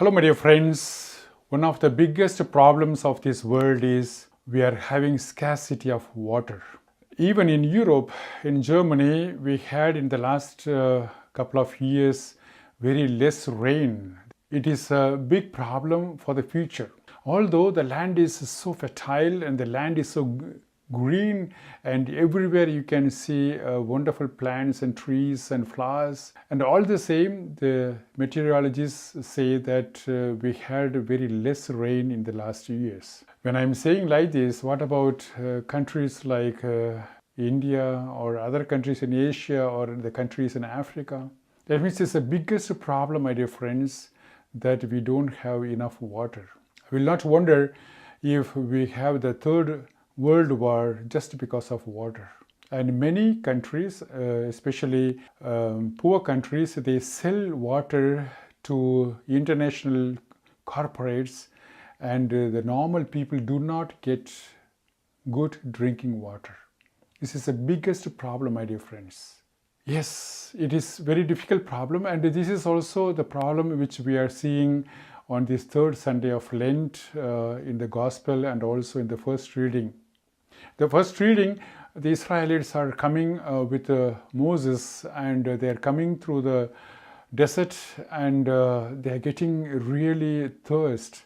Hello, my dear friends. One of the biggest problems of this world is we are having scarcity of water. Even in Europe, in Germany, we had in the last couple of years very less rain. It is a big problem for the future. Although the land is so fertile and the land is so green, and everywhere you can see wonderful plants and trees and flowers, and all the same the meteorologists say that we had very less rain in the last years. When I'm saying like this, what about countries like India or other countries in Asia or the countries in Africa? That means it's the biggest problem, my dear friends, that we don't have enough water. I will not wonder if we have the third World War just because of water. And many countries, especially poor countries, they sell water to international corporates, and the normal people do not get good drinking water. This is the biggest problem, my dear friends. Yes, it is a very difficult problem, and this is also the problem which we are seeing on this third Sunday of Lent in the Gospel and also in the first reading. The first reading, the Israelites are coming with Moses, and they are coming through the desert, and they are getting really thirst,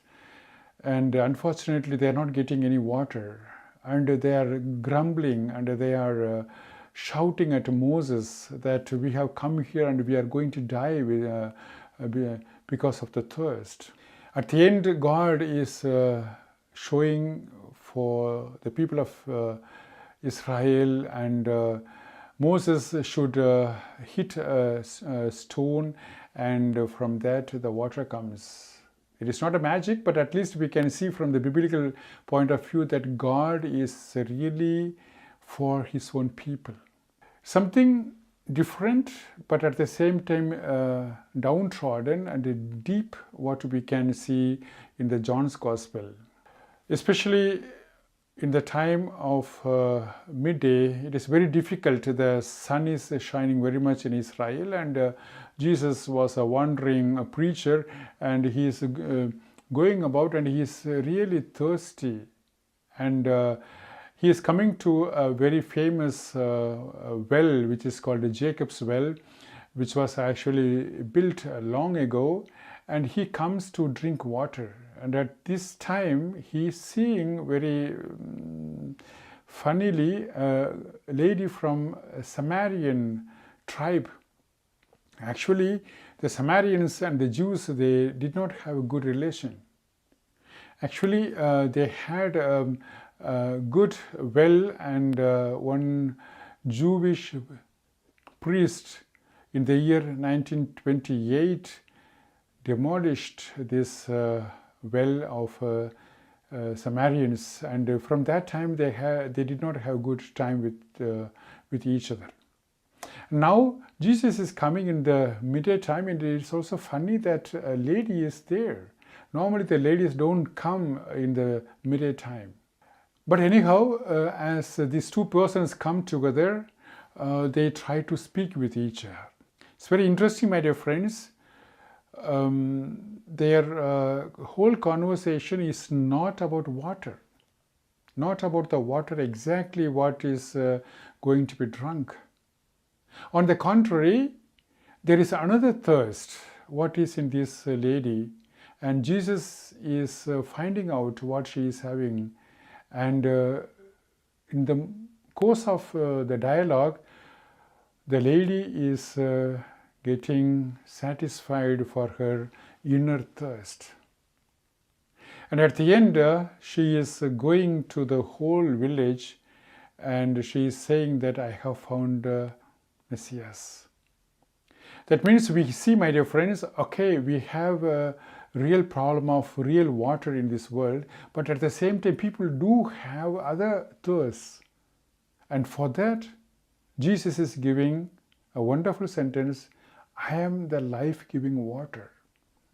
and unfortunately they are not getting any water, and they are grumbling and they are shouting at Moses that we have come here and we are going to die because of the thirst. At the end, God is showing for the people of Israel, and Moses should hit a stone, and from that the water comes. It is not a magic, but at least we can see from the biblical point of view that God is really for his own people. Something different, but at the same time downtrodden and deep, what we can see in the John's Gospel. Especially in the time of midday, it is very difficult. The sun is shining very much in Israel, and Jesus was a wandering preacher, and he is going about, and he is really thirsty, and he is coming to a very famous well, which is called the Jacob's well, which was actually built long ago, and he comes to drink water. And at this time, he is seeing very funnily a lady from a Samaritan tribe. Actually, the Samaritans and the Jews, they did not have a good relation. Actually, they had a good well, and one Jewish priest in the year 1928 demolished this well of Samaritans, and from that time they did not have good time with each other. Now Jesus is coming in the midday time, and it's also funny that a lady is there. Normally the ladies don't come in the midday time. But anyhow, as these two persons come together, they try to speak with each other. It's very interesting, my dear friends. Their whole conversation is not about water, not about the water exactly what is going to be drunk. On the contrary, there is another thirst, what is in this lady, and Jesus is finding out what she is having, and in the course of the dialogue, the lady is getting satisfied for her inner thirst. And at the end, she is going to the whole village, and she is saying that I have found Messias. That means we see, my dear friends, okay, we have a real problem of real water in this world, but at the same time people do have other thirsts. And for that, Jesus is giving a wonderful sentence, I am the life-giving water.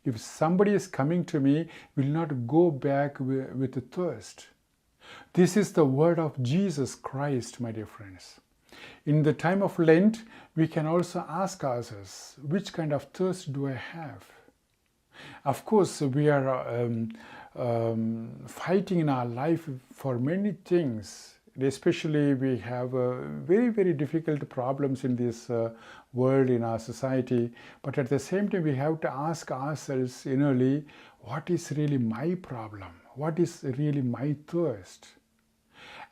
If somebody is coming to me, will not go back with the thirst. This is the word of Jesus Christ, my dear friends. In the time of Lent, we can also ask ourselves, which kind of thirst do I have? Of course, we are fighting in our life for many things. Especially, we have very, very difficult problems in this world, in our society. But at the same time, we have to ask ourselves innerly, what is really my problem? What is really my thirst?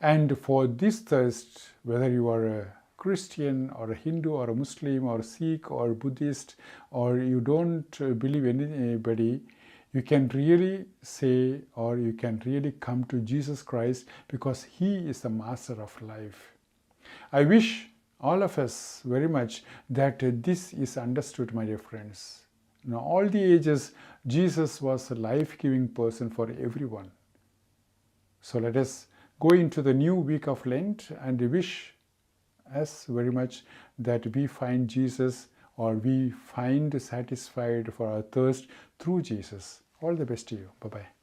And for this thirst, whether you are a Christian or a Hindu or a Muslim or a Sikh or Buddhist, or you don't believe in anybody, you can really say, or you can really come to Jesus Christ, because He is the master of life. I wish all of us very much that this is understood, my dear friends. In all the ages, Jesus was a life-giving person for everyone. So let us go into the new week of Lent and wish us very much that we find Jesus, or we find satisfied for our thirst through Jesus. All the best to you. Bye-bye.